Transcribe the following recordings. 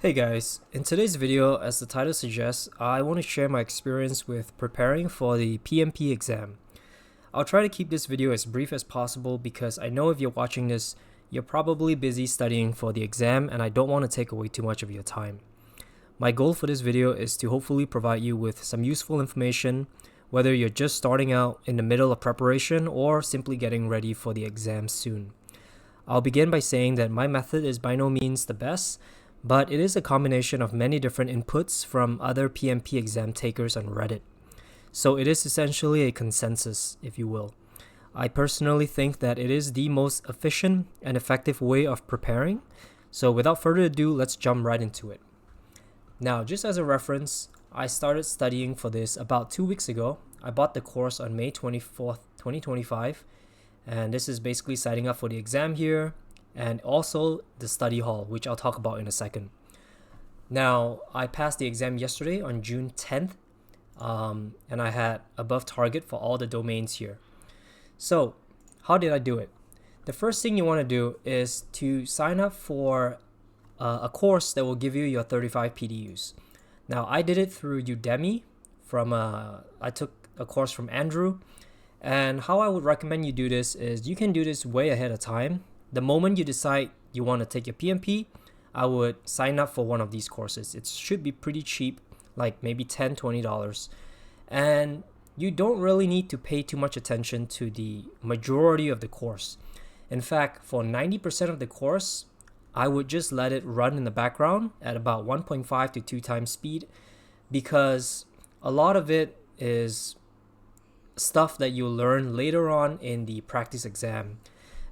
Hey guys, in today's video, as the title suggests, I want to share my experience with preparing for the PMP exam. I'll try to keep this video as brief as possible because I know if you're watching this, you're probably busy studying for the exam and I don't want to take away too much of your time. My goal for this video is to hopefully provide you with some useful information, whether you're just starting out in the middle of preparation or simply getting ready for the exam soon. I'll begin by saying that my method is by no means the best, but it is a combination of many different inputs from other PMP exam takers on Reddit. So it is essentially a consensus, if you will. I personally think that it is the most efficient and effective way of preparing. So without further ado, let's jump right into it. Now, just as a reference, I started studying for this about 2 weeks ago. I bought the course on May 24th, 2025, and this is basically signing up for the exam here and also the study hall, which I'll talk about in a second. Now, I passed the exam yesterday on June 10th, and I had above target for all the domains here. So, how did I do it? The first thing you want to do is to sign up for a course that will give you your 35 PDUs. Now, I did it through Udemy. I took a course from Andrew, and how I would recommend you do this is you can do this way ahead of time. The moment you decide you want to take your PMP, I would sign up for one of these courses. It should be pretty cheap, like maybe $10, $20. And you don't really need to pay too much attention to the majority of the course. In fact, for 90% of the course, I would just let it run in the background at about 1.5 to 2 times speed, because a lot of it is stuff that you'll learn later on in the practice exam.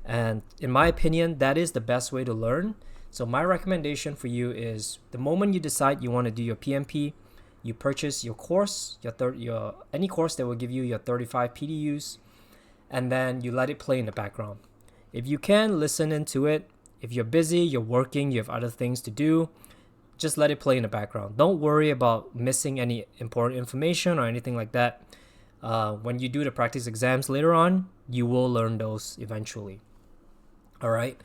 And in my opinion, that is the best way to learn. So my recommendation for you is the moment you decide you want to do your PMP, you purchase your course, your any course that will give you your 35 PDUs, and then you let it play in the background. If you can, listen into it. If you're busy, you're working, you have other things to do, just let it play in the background. Don't worry about missing any important information or anything like that. When you do the practice exams later on, you will learn those eventually. All right.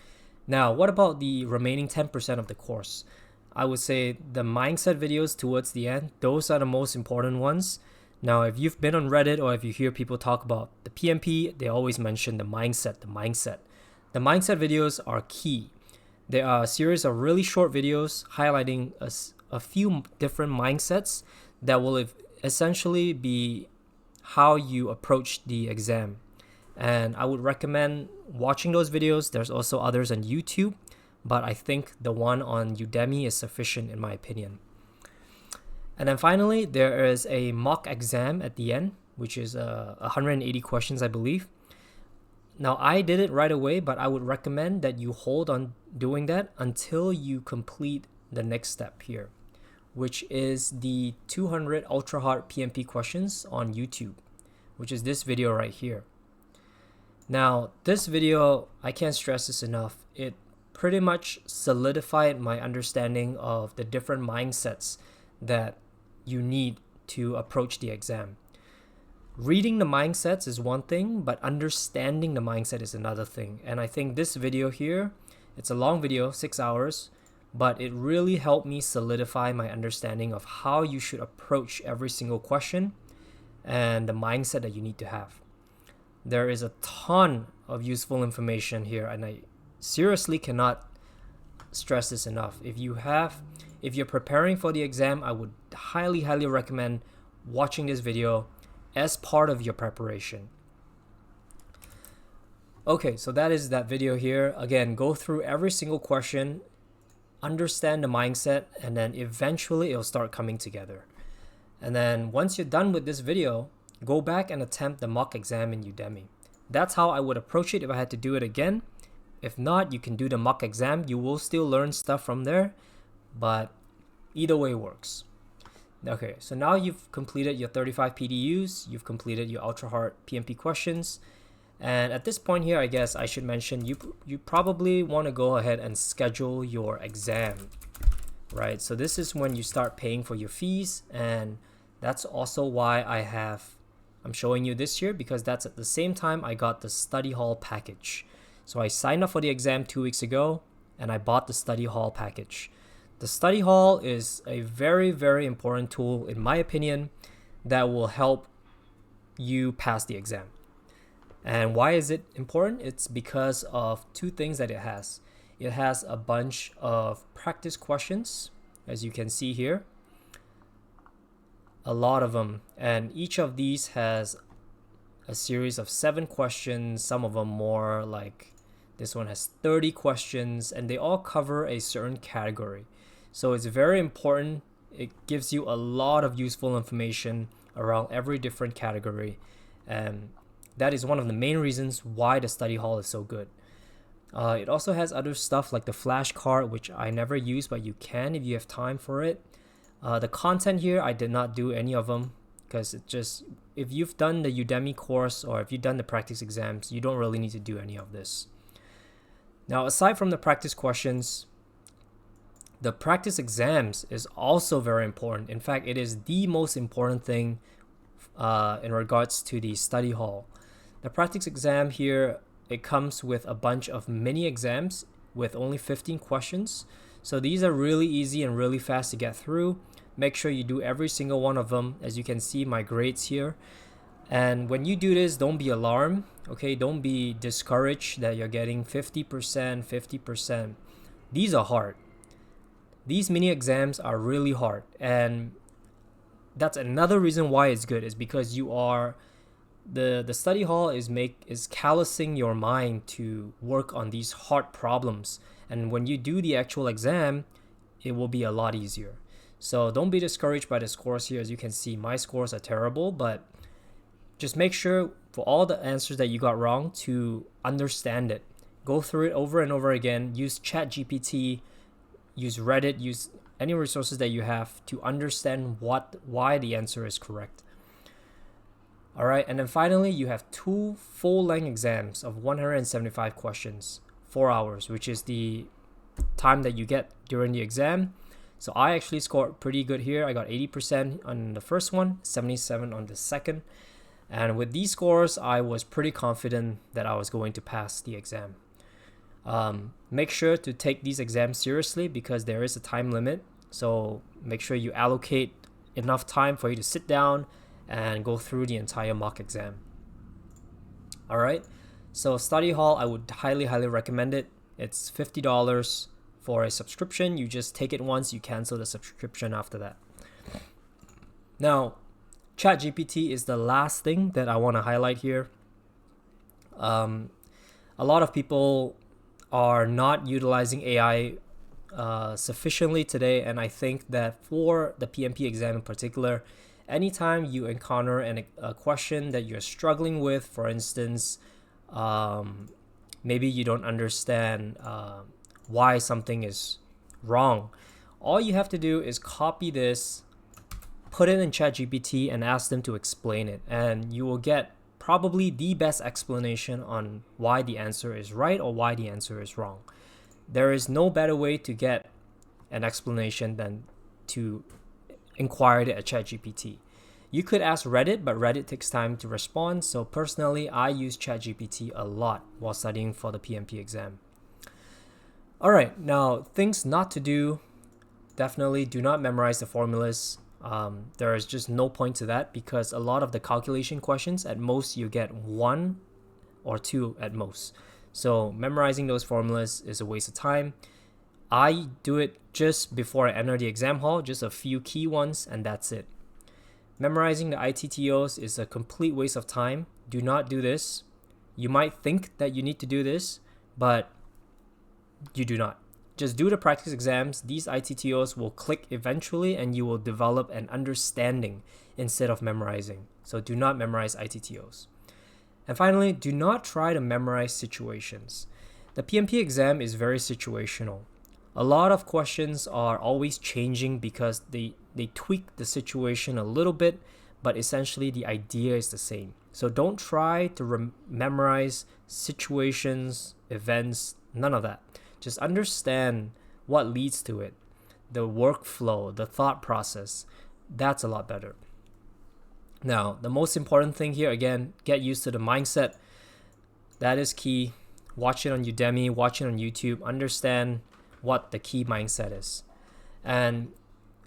Now, what about the remaining 10% of the course? I would say the mindset videos towards the end, those are the most important ones. Now, if you've been on Reddit or if you hear people talk about the PMP, they always mention the mindset. The mindset videos are key. There are a series of really short videos highlighting a few different mindsets that will essentially be how you approach the exam. And I would recommend watching those videos. There's also others on YouTube, but I think the one on Udemy is sufficient in my opinion. And then finally, there is a mock exam at the end, which is 180 questions, I believe. Now, I did it right away, but I would recommend that you hold on doing that until you complete the next step here, which is the 200 ultra hard PMP questions on YouTube, which is this video right here. Now, this video, I can't stress this enough. It pretty much solidified my understanding of the different mindsets that you need to approach the exam. Reading the mindsets is one thing, but understanding the mindset is another thing. And I think this video here, it's a long video, 6 hours, but it really helped me solidify my understanding of how you should approach every single question and the mindset that you need to have. There is a ton of useful information here, and I seriously cannot stress this enough. If you're preparing for the exam, I would highly recommend watching this video as part of your preparation. Okay, so that is that video here. Again, go through every single question, understand the mindset, and then eventually it'll start coming together. And then once you're done with this video, go back and attempt the mock exam in Udemy. That's how I would approach it if I had to do it again. If not, you can do the mock exam. You will still learn stuff from there, but either way works. Okay, so now you've completed your 35 PDUs, you've completed your ultra hard PMP questions, and at this point here, I guess I should mention you probably want to go ahead and schedule your exam, right? So this is when you start paying for your fees, and that's also why I'm showing you this here, because that's at the same time I got the study hall package. So I signed up for the exam 2 weeks ago and I bought the study hall package. The study hall is a very, very important tool, in my opinion, that will help you pass the exam. And why is it important? It's because of two things that it has. It has a bunch of practice questions, as you can see here. A lot of them. And each of these has a series of 7 questions, some of them more, like this one has 30 questions, and they all cover a certain category. So it's very important. It gives you a lot of useful information around every different category. And that is one of the main reasons why the study hall is so good. It also has other stuff like the flashcard, which I never use, but you can if you have time for it. The content here, I did not do any of them because it just, if you've done the Udemy course or if you've done the practice exams, you don't really need to do any of this. Now, aside from the practice questions, the practice exams is also very important. In fact, it is the most important thing in regards to the study hall. The practice exam here, it comes with a bunch of mini exams with only 15 questions. So these are really easy and really fast to get through. Make sure you do every single one of them. As you can see, my grades here. And when you do this, don't be alarmed, okay? Don't be discouraged that you're getting 50%, 50%. These are hard. These mini exams are really hard. And that's another reason why it's good, is because you are, the study hall is callousing your mind to work on these hard problems. And when you do the actual exam, it will be a lot easier. So don't be discouraged by the scores here. As you can see, my scores are terrible, but just make sure for all the answers that you got wrong to understand it. Go through it over and over again. Use ChatGPT, use Reddit, use any resources that you have to understand why the answer is correct. All right, and then finally, you have 2 full-length exams of 175 questions, 4 hours, which is the time that you get during the exam. So I actually scored pretty good here. I got 80% on the first one, 77 on the second. And with these scores, I was pretty confident that I was going to pass the exam. Make sure to take these exams seriously because there is a time limit. So make sure you allocate enough time for you to sit down and go through the entire mock exam. All right. So study hall, I would highly recommend it. It's $50 for a subscription. You just take it once, you cancel the subscription after that. Now, ChatGPT is the last thing that I want to highlight here. A lot of people are not utilizing AI sufficiently today, and I think that for the PMP exam in particular, anytime you encounter a question that you're struggling with, for instance, maybe you don't understand why something is wrong, all you have to do is copy this, put it in ChatGPT and ask them to explain it, and you will get probably the best explanation on why the answer is right or why the answer is wrong. There is no better way to get an explanation than to inquire it at ChatGPT. You could ask Reddit, but Reddit takes time to respond. So personally, I use ChatGPT a lot while studying for the PMP exam. All right, now things not to do. Definitely do not memorize the formulas. There is just no point to that because a lot of the calculation questions, at most you get 1 or 2 at most. So memorizing those formulas is a waste of time. I do it just before I enter the exam hall, just a few key ones, and that's it. Memorizing the ITTOs is a complete waste of time. Do not do this. You might think that you need to do this, but you do not. Just do the practice exams. These ITTOs will click eventually and you will develop an understanding instead of memorizing. So do not memorize ITTOs. And finally, do not try to memorize situations. The PMP exam is very situational. A lot of questions are always changing because they tweak the situation a little bit, but essentially the idea is the same. So don't try to memorize situations, events, none of that. Just understand what leads to it, the workflow, the thought process. That's a lot better. Now, the most important thing here, again, get used to the mindset. That is key. Watch it on Udemy, watch it on YouTube, understand what the key mindset is. And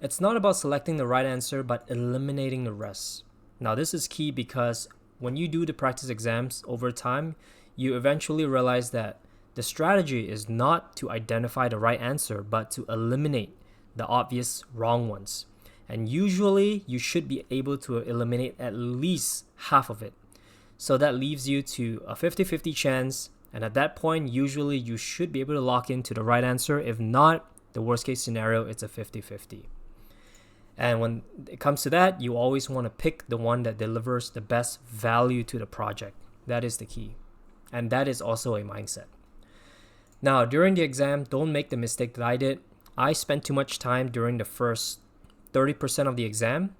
it's not about selecting the right answer, but eliminating the rest. Now, this is key because when you do the practice exams over time, you eventually realize that the strategy is not to identify the right answer, but to eliminate the obvious wrong ones. And usually, you should be able to eliminate at least half of it. So that leaves you to a 50-50 chance. And at that point, usually you should be able to lock into the right answer. If not, the worst case scenario, it's a 50-50. And when it comes to that, you always want to pick the one that delivers the best value to the project. That is the key. And that is also a mindset. Now, during the exam, don't make the mistake that I did. I spent too much time during the first 30% of the exam.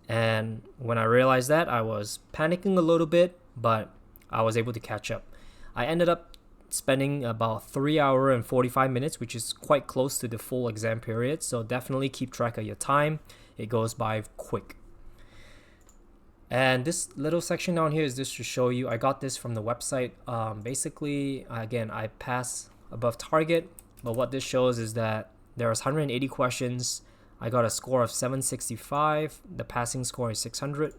And when I realized that, I was panicking a little bit, but I was able to catch up. I ended up spending about 3 hours and 45 minutes, which is quite close to the full exam period. So definitely keep track of your time. It goes by quick. And this little section down here is just to show you, I got this from the website. Basically, again, I passed above target, but what this shows is that there was 180 questions. I got a score of 765. The passing score is 600.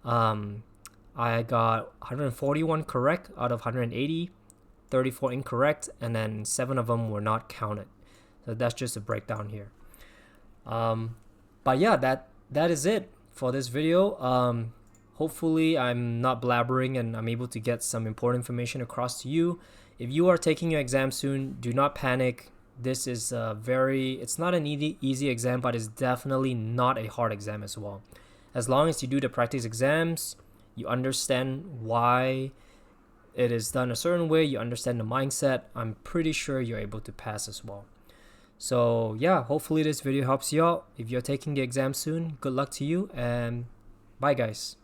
I got 141 correct out of 180, 34 incorrect, and then 7 of them were not counted. So that's just a breakdown here. But yeah, that is it for this video. Hopefully I'm not blabbering and I'm able to get some important information across to you. If you are taking your exam soon, do not panic. This is it's not an easy exam, but it's definitely not a hard exam as well. As long as you do the practice exams, you understand why it is done a certain way, you understand the mindset, I'm pretty sure you're able to pass as well. So yeah, hopefully this video helps you out. If you're taking the exam soon, good luck to you, and bye guys.